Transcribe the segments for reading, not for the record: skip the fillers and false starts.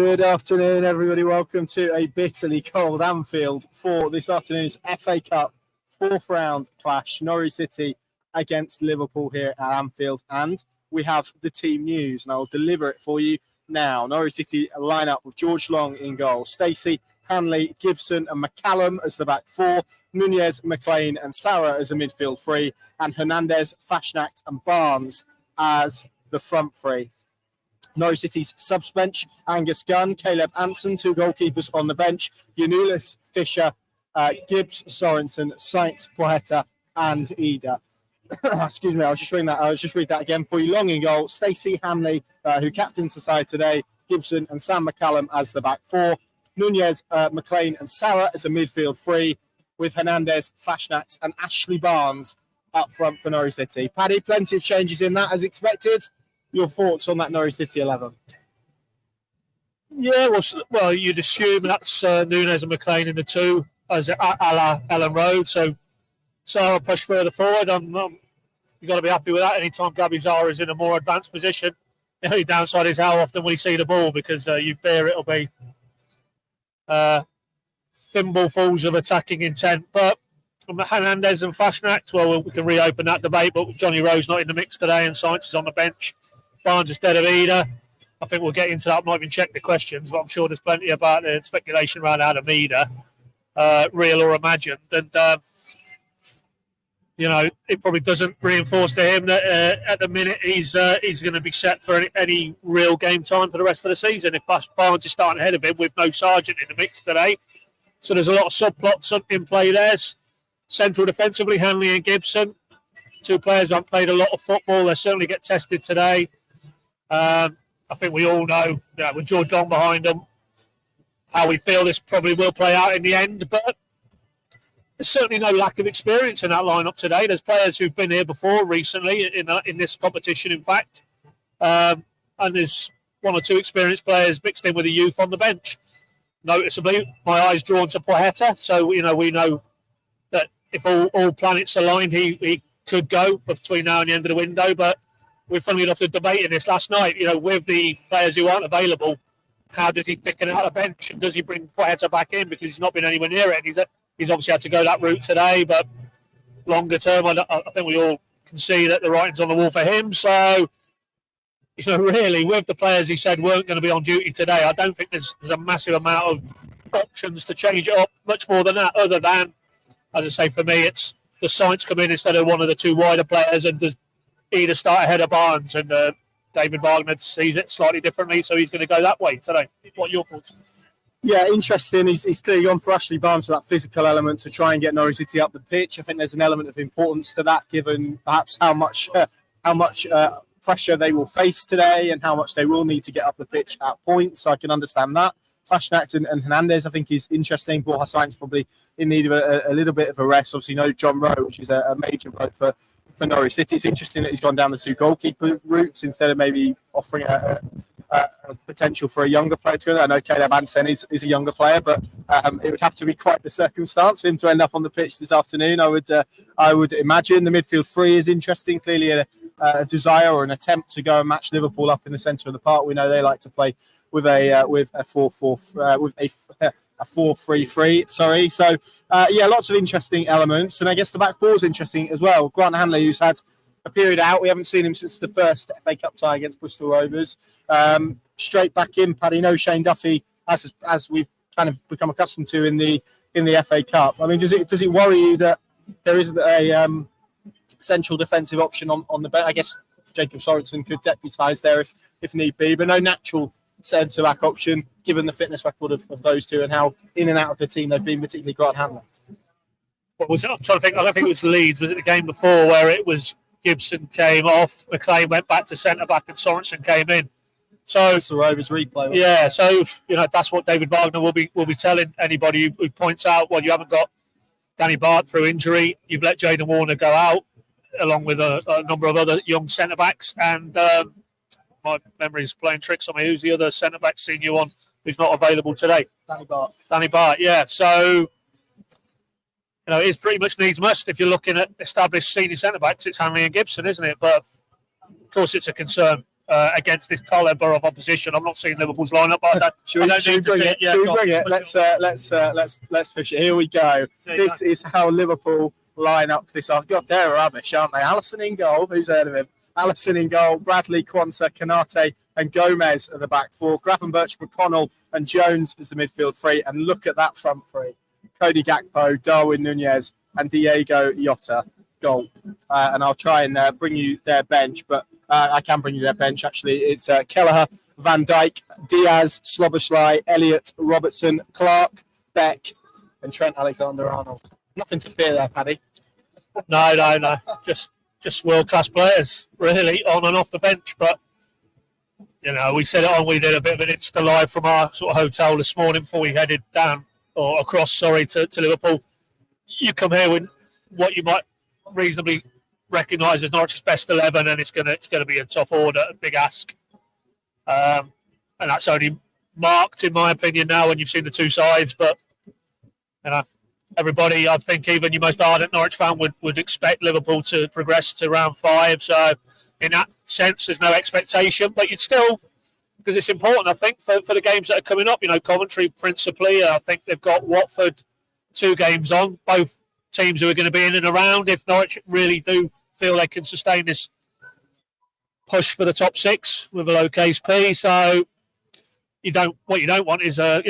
Good afternoon, everybody. Welcome to a bitterly cold Anfield for this afternoon's FA Cup fourth round clash. Norwich City against Liverpool here at Anfield. And we have the team news, and I'll deliver it for you now. Norwich City line-up with George Long in goal, Stacey, Hanley, Gibson and McCallum as the back four, Nunez, McLean and Sarah as a midfield three, and Hernandez, Fashnacht and Barnes as the front three. Norwich City's subs bench, Angus Gunn, Caleb Anson, two goalkeepers on the bench, Yanulis, Fisher, Gibbs, Sorensen, Sainz, Poeta and Ida. Excuse me, I'll just read that again for you. Long in goal, Stacey, Hanley, who captains the side today, Gibson and Sam McCallum as the back four, Nunez, McLean and Sarah as a midfield three, with Hernandez, Fashnacht and Ashley Barnes up front for Norwich City. Paddy, plenty of changes in that as expected. Your thoughts on that Norwich City 11? Yeah, well, you'd assume that's Nunez and McLean in the two, as a la Ellen Road. So Sarah pushed further forward. You've got to be happy with that. Anytime Gabby Zara is in a more advanced position, the only downside is how often will he see the ball, because you fear it'll be thimblefuls of attacking intent. But Hernandez and Fashnacht, well, we can reopen that debate, but Johnny Rowe's not in the mix today and Sainz is on the bench. Barnes instead of Ida. I think we'll get into that. I've not even checked the questions, but I'm sure there's plenty about the speculation around Adam Ida, real or imagined. And, it probably doesn't reinforce to him that at the minute he's going to be set for any real game time for the rest of the season. If Barnes is starting ahead of him with no Sargent in the mix today. So there's a lot of subplots in play there. Central defensively, Hanley and Gibson. Two players who haven't played a lot of football. They certainly get tested today. I think we all know that with George Long behind them, how we feel this probably will play out in the end. But there's certainly no lack of experience in that lineup today. There's players who've been here before recently in this competition, in fact. And there's one or two experienced players mixed in with the youth on the bench. Noticeably, my eye's drawn to Poeta. So, we know that if all planets aligned, he could go between now and the end of the window. But we're funnily enough debating this last night, with the players who aren't available, how does he thicken out a bench? And does he bring Poeta back in, because he's not been anywhere near it? He's obviously had to go that route today, but longer term, I think we all can see that the writing's on the wall for him. So, really, with the players he said weren't going to be on duty today, I don't think there's a massive amount of options to change it up much more than that, other than, as I say, for me, it's the Sainz come in instead of one of the two wider players, and does either start ahead of Barnes, and David Wagner sees it slightly differently, so he's going to go that way today. What are your thoughts? Yeah, interesting. He's clearly gone for Ashley Barnes for that physical element to try and get Norwich City up the pitch. I think there's an element of importance to that, given perhaps how much pressure they will face today and how much they will need to get up the pitch at points. So I can understand that. Fashnacht and Hernandez, I think, is interesting. Borja Sainz probably in need of a little bit of a rest. Obviously, no John Rowe, which is a major blow for Norwich City. It's interesting that he's gone down the two goalkeeper routes instead of maybe offering a potential for a younger player to go there. I know Caleb Anson is a younger player, but it would have to be quite the circumstance for him to end up on the pitch this afternoon. I would imagine the midfield three is interesting. Clearly, a desire or an attempt to go and match Liverpool up in the centre of the park. We know they like to play with a 4-3-3. Sorry. So lots of interesting elements, and I guess the back four is interesting as well. Grant Hanley, who's had a period out, we haven't seen him since the first FA Cup tie against Bristol Rovers. Straight back in, Paddy. No Shane Duffy, as we've kind of become accustomed to in the FA Cup. I mean, does it worry you that there isn't a central defensive option on the bench? I guess Jacob Sorensen could deputise there if need be, but no natural centre-back option, given the fitness record of those two and how in and out of the team they've been, particularly Grant Hanley. What was it? I'm trying to think. I don't think it was Leeds. Was it the game before where it was Gibson came off, McLean went back to centre-back and Sorensen came in? So it's the Rovers replay. Yeah, so that's what David Wagner will be telling anybody who points out, well, you haven't got Danny Bart through injury, you've let Jayden Warner go out, along with a number of other young centre-backs, and my memory's playing tricks on me. Who's the other centre-back senior one who's not available today? Danny Bart, yeah. So, it's pretty much needs must. If you're looking at established senior centre-backs, it's Hanley and Gibson, isn't it? But, of course, it's a concern against this calibre of opposition. I'm not seeing Liverpool's lineup, but I don't Should we bring it? Let's push it. Here we go. This is how Liverpool line up this. God, they're rubbish, aren't they? Alisson in goal. Who's heard of him? Alisson in goal. Bradley, Kwanzaa, Kanate, and Gomez at the back four. Gravenberch, McConnell, and Jones as the midfield three. And look at that front three: Cody Gakpo, Darwin Nunez, and Diego Jota. Goal. And I'll try and bring you their bench, but I can bring you their bench. Actually, it's Kelleher, Van Dijk, Diaz, Szoboszlai, Elliott, Robertson, Clark, Beck, and Trent Alexander-Arnold. Nothing to fear there, Paddy. No. Just world-class players, really, on and off the bench. But, we said it on. We did a bit of an Insta live from our sort of hotel this morning before we headed down, or across, to Liverpool. You come here with what you might reasonably recognise as Norwich's best 11, and it's going to be a tough order, a big ask. And that's only marked, in my opinion, now when you've seen the two sides. But, everybody, I think even your most ardent Norwich fan would expect Liverpool to progress to round 5. So in that sense, there's no expectation. But you'd still, because it's important, I think, for the games that are coming up. Coventry principally. I think they've got Watford 2 games on. Both teams who are going to be in and around. If Norwich really do feel they can sustain this push for the top 6 with a low KSP. So what you don't want is A,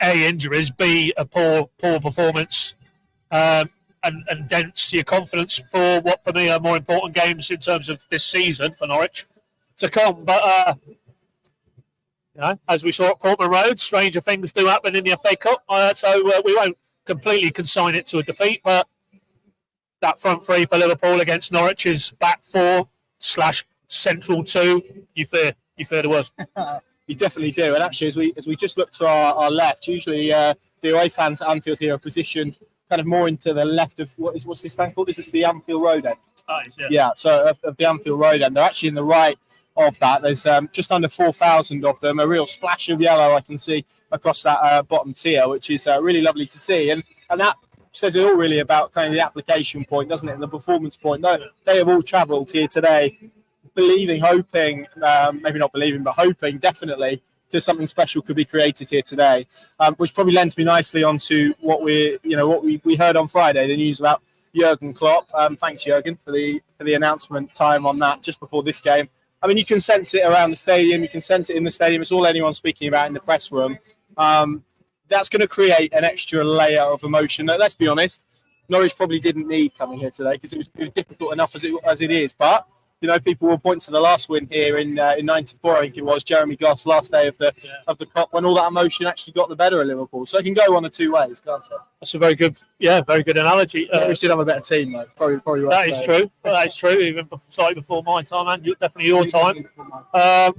injuries, B, a poor performance, and dents your confidence for what for me are more important games in terms of this season for Norwich to come. But as we saw at Portman Road, stranger things do happen in the FA Cup. So we won't completely consign it to a defeat, but that front three for Liverpool against Norwich's back 4/central 2, you fear the worst. You definitely do. And actually, as we just look to our left, usually the away fans at Anfield here are positioned kind of more into the left of what's this stand called? Is this the Anfield Road end? Yeah. So of the Anfield Road end, they're actually in the right of that. There's just under 4,000 of them. A real splash of yellow I can see across that bottom tier, which is really lovely to see. And that says it all really about kind of the application point, doesn't it? And the performance point. No, they have all travelled here today, hoping, maybe not believing, but hoping definitely that something special could be created here today, which probably lends me nicely onto what we heard on Friday, the news about Jurgen Klopp. Thanks, Jurgen, for the announcement time on that just before this game. I mean, you can sense it around the stadium. You can sense it in the stadium. It's all anyone's speaking about in the press room. That's going to create an extra layer of emotion. Now, let's be honest, Norwich probably didn't need coming here today because it was difficult enough as it is. But people will point to the last win here in '94. I think it was Jeremy Goss last day of the Cup when all that emotion actually got the better of Liverpool. So it can go one of two ways, can't it? That's a very good analogy. We should have a better team, though. Probably right. That is true. That is true. Even slightly before my time, and definitely your time. I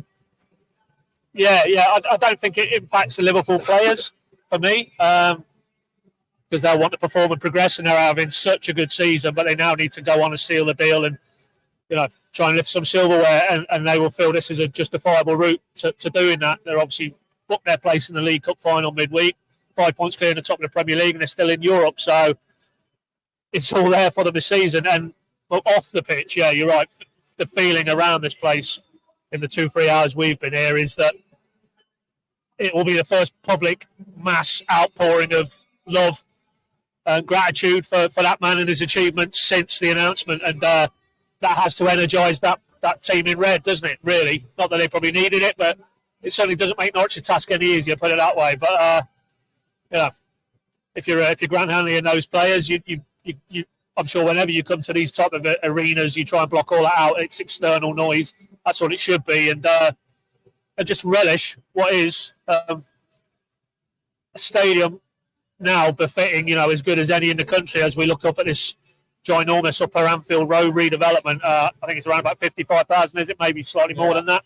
don't think it impacts the Liverpool players for me because they'll want to perform and progress, and they're having such a good season. But they now need to go on and seal the deal and try and lift some silverware, and they will feel this is a justifiable route to doing that. They're obviously booked their place in the League Cup final midweek, 5 points clear in the top of the Premier League, and they're still in Europe. So it's all there for them this season. And off the pitch, yeah, you're right. The feeling around this place in the 2-3 hours we've been here is that it will be the first public mass outpouring of love and gratitude for that man and his achievements since the announcement. And that has to energise that team in red, doesn't it, really? Not that they probably needed it, but it certainly doesn't make Norwich's task any easier, put it that way. But, if you're Grant Hanley and those players, you I'm sure whenever you come to these type of arenas, you try and block all that out. It's external noise. That's what it should be. And just relish what is a stadium now befitting, as good as any in the country as we look up at this ginormous Upper Anfield Road redevelopment. I think it's around about 55,000, is it? Maybe slightly more than that.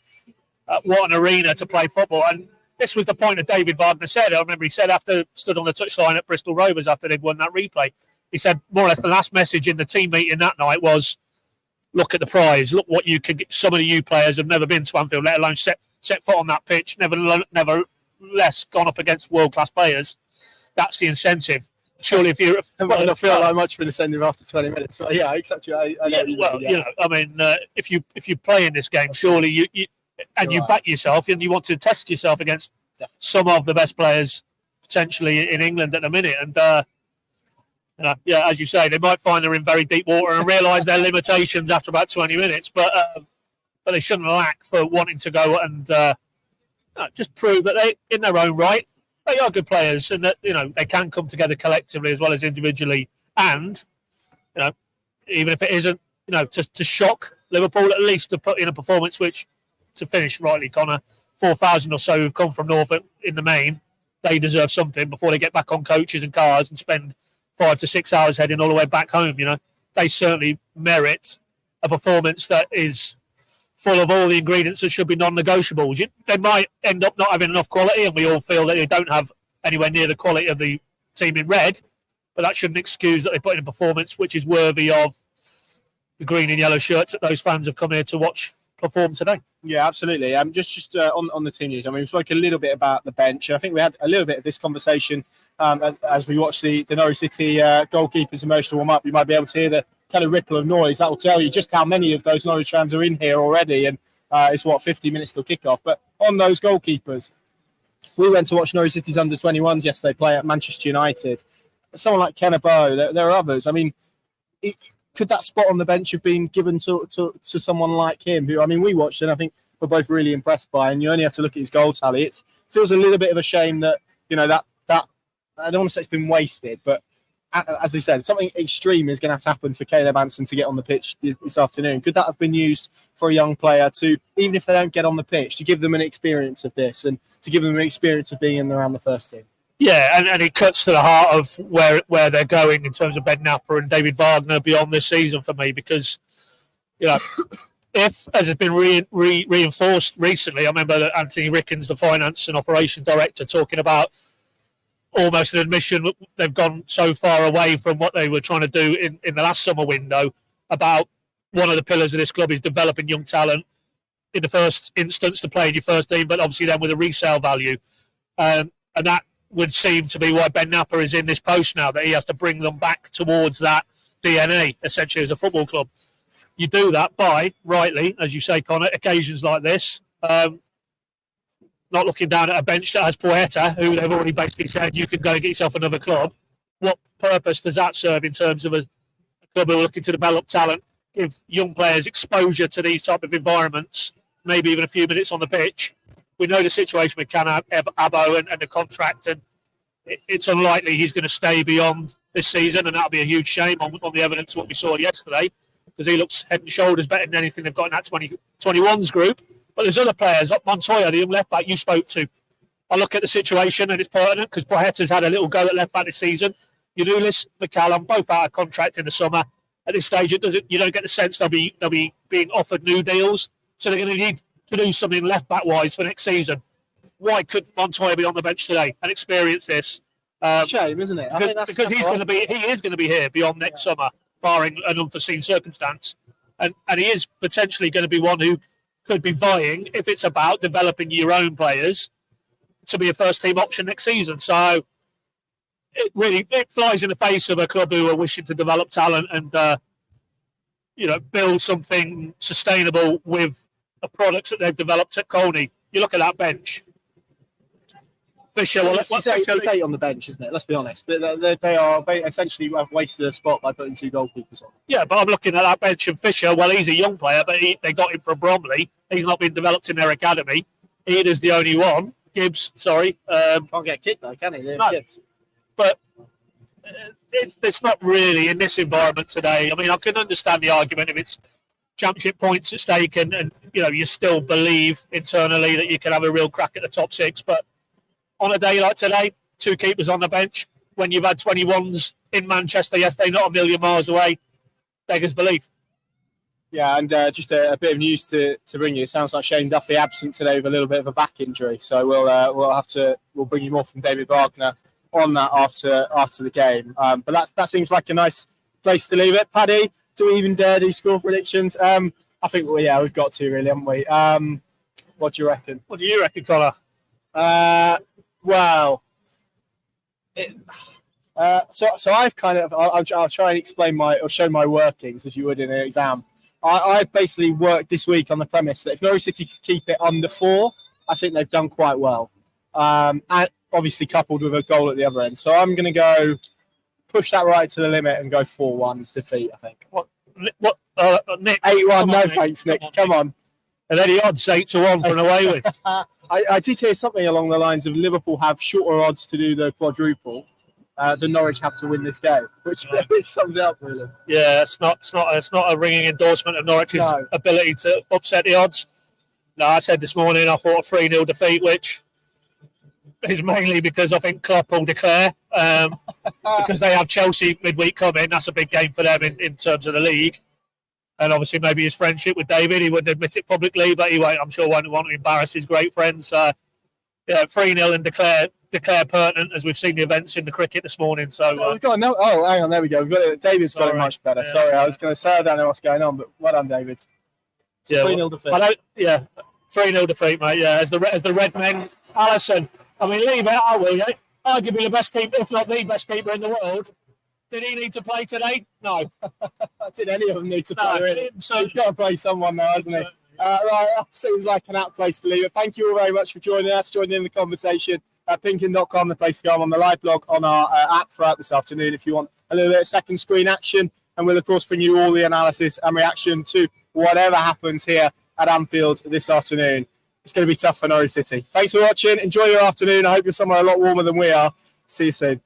What an arena to play football. And this was the point that David Wagner said. I remember he said after stood on the touchline at Bristol Rovers after they'd won that replay. He said more or less the last message in the team meeting that night was, look at the prize. Look what you can get. Some of you players have never been to Anfield, let alone set foot on that pitch, never less gone up against world-class players. That's the incentive. surely if you're... It might not feel like much for the send-off after 20 minutes. But yeah, exactly. I know I mean, if you play in this game, surely you back yourself and you want to test yourself against some of the best players potentially in England at the minute. And, as you say, they might find they're in very deep water and realise their limitations after about 20 minutes. But they shouldn't lack for wanting to go and just prove that they, in their own right, they are good players and that, they can come together collectively as well as individually. And, even if it isn't, to shock Liverpool, at least to put in a performance which, to finish rightly, Connor, 4,000 or so who've come from Norfolk in the main, they deserve something before they get back on coaches and cars and spend 5 to 6 hours heading all the way back home. They certainly merit a performance that is full of all the ingredients that should be non-negotiables. They might end up not having enough quality, and we all feel that they don't have anywhere near the quality of the team in red, but that shouldn't excuse that they put in a performance which is worthy of the green and yellow shirts that those fans have come here to watch perform today. Yeah, absolutely. Just on the team news, we spoke a little bit about the bench. I think we had a little bit of this conversation as we watched the Norwich City goalkeepers emotional warm up. You might be able to hear the kind of ripple of noise. That will tell you just how many of those Norwich fans are in here already. And it's 50 minutes till kickoff. But on those goalkeepers, we went to watch Norwich City's under-21s yesterday play at Manchester United. Someone like Kennebo, there are others. Could that spot on the bench have been given to someone like him, who, we watched and I think we're both really impressed by, and you only have to look at his goal tally. It feels a little bit of a shame that, that I don't want to say it's been wasted, but as I said, something extreme is going to have to happen for Caleb Anson to get on the pitch this afternoon. Could that have been used for a young player to, even if they don't get on the pitch, to give them an experience of this and to give them an experience of being in and around the first team? Yeah, and it cuts to the heart of where they're going in terms of Ben Napper and David Wagner beyond this season for me, because, if, as has been reinforced recently, I remember that Anthony Rickens, the finance and operations director, talking about almost an admission that they've gone so far away from what they were trying to do in the last summer window, about one of the pillars of this club is developing young talent in the first instance to play in your first team, but obviously then with a resale value. And that would seem to be why Ben Napper is in this post now, that he has to bring them back towards that DNA, essentially, as a football club. You do that by, rightly, as you say, Connor, occasions like this, not looking down at a bench that has Poeta, who they've already basically said, you can go and get yourself another club. What purpose does that serve in terms of a club who are looking to develop talent, give young players exposure to these type of environments, maybe even a few minutes on the pitch? We know the situation with Can Abo and the contract, and it's unlikely he's going to stay beyond this season, and that'll be a huge shame on the evidence of what we saw yesterday, because he looks head and shoulders better than anything they've got in that 21s group. But there's other players, like Montoya, the young left-back you spoke to. I look at the situation, and it's pertinent, because Poeta's had a little go at left-back this season. Yanulis, McCallum, both out of contract in the summer. At this stage, you don't get the sense they'll be being offered new deals, so they're going to need to do something left-back wise for next season. Why could Montoya be on the bench today and experience this? Shame, isn't it? Because he is going to be here beyond next summer, barring an unforeseen circumstance, and he is potentially going to be one who could be vying, if it's about developing your own players, to be a first-team option next season. So it flies in the face of a club who are wishing to develop talent and build something sustainable with the products that they've developed at Colney. You look at that bench. Fisher, well, it's 8 on the bench, isn't it? Let's be honest. They are essentially wasted a spot by putting 2 goalkeepers on. Yeah, but I'm looking at that bench, and Fisher, well, he's a young player, but they got him from Bromley. He's not been developed in their academy. Ida's the only one. Gibbs, sorry. Can't get kicked though, can he? No. Gibbs. But it's not really in this environment today. I can understand the argument if it's championship points at stake and you still believe internally that you can have a real crack at the top 6, but on a day like today, 2 keepers on the bench, when you've had 21s in Manchester yesterday, not a million miles away, beggars belief. Yeah, and just a bit of news to bring you. It sounds like Shane Duffy absent today with a little bit of a back injury, so we'll bring you more from David Wagner on that after the game. But that seems like a nice place to leave it. Paddy, do we even dare do score predictions? I think we've got to, really, haven't we? What do you reckon? What do you reckon, Connor? Well, So I've kind of I'll try and explain or show my workings as you would in an exam. I've basically worked this week on the premise that if Norwich City could keep it under 4, I think they've done quite well. And obviously coupled with a goal at the other end. So I'm going to go push that right to the limit and go 4-1 defeat, I think. What Nick? 8-1, no thanks, Nick. Come on. Are there the odds 8-1 for an away win? I did hear something along the lines of Liverpool have shorter odds to do the quadruple than Norwich have to win this game, which sums it up really. Yeah, it's not a ringing endorsement of Norwich's ability to upset the odds. No, I said this morning I thought a 3-0 defeat, which is mainly because I think Klopp will declare because they have Chelsea midweek coming. That's a big game for them in terms of the league. And obviously maybe his friendship with David, he wouldn't admit it publicly, but he won't, I'm sure won't want to embarrass his great friends. 3-0 and declare pertinent, as we've seen the events in the cricket this morning. So we've got hang on, there we go. We've got it. David's got it much better. Yeah, sorry, I was going to say I don't know what's going on, but well done, David. 3-0 defeat. 3-0 defeat, mate. Yeah, as the red men, Alisson. I mean, leave it out, will you? Arguably the best keeper, if not the best keeper in the world. Did he need to play today? No. Did any of them need to play, really? So he's got to play someone now, hasn't he? Right, that seems like an apt place to leave it. Thank you all very much for joining in the conversation. Pinkin.com, the place to go. I'm on the live blog on our app throughout this afternoon if you want a little bit of second screen action. And we'll, of course, bring you all the analysis and reaction to whatever happens here at Anfield this afternoon. It's going to be tough for Norwich City. Thanks for watching. Enjoy your afternoon. I hope you're somewhere a lot warmer than we are. See you soon.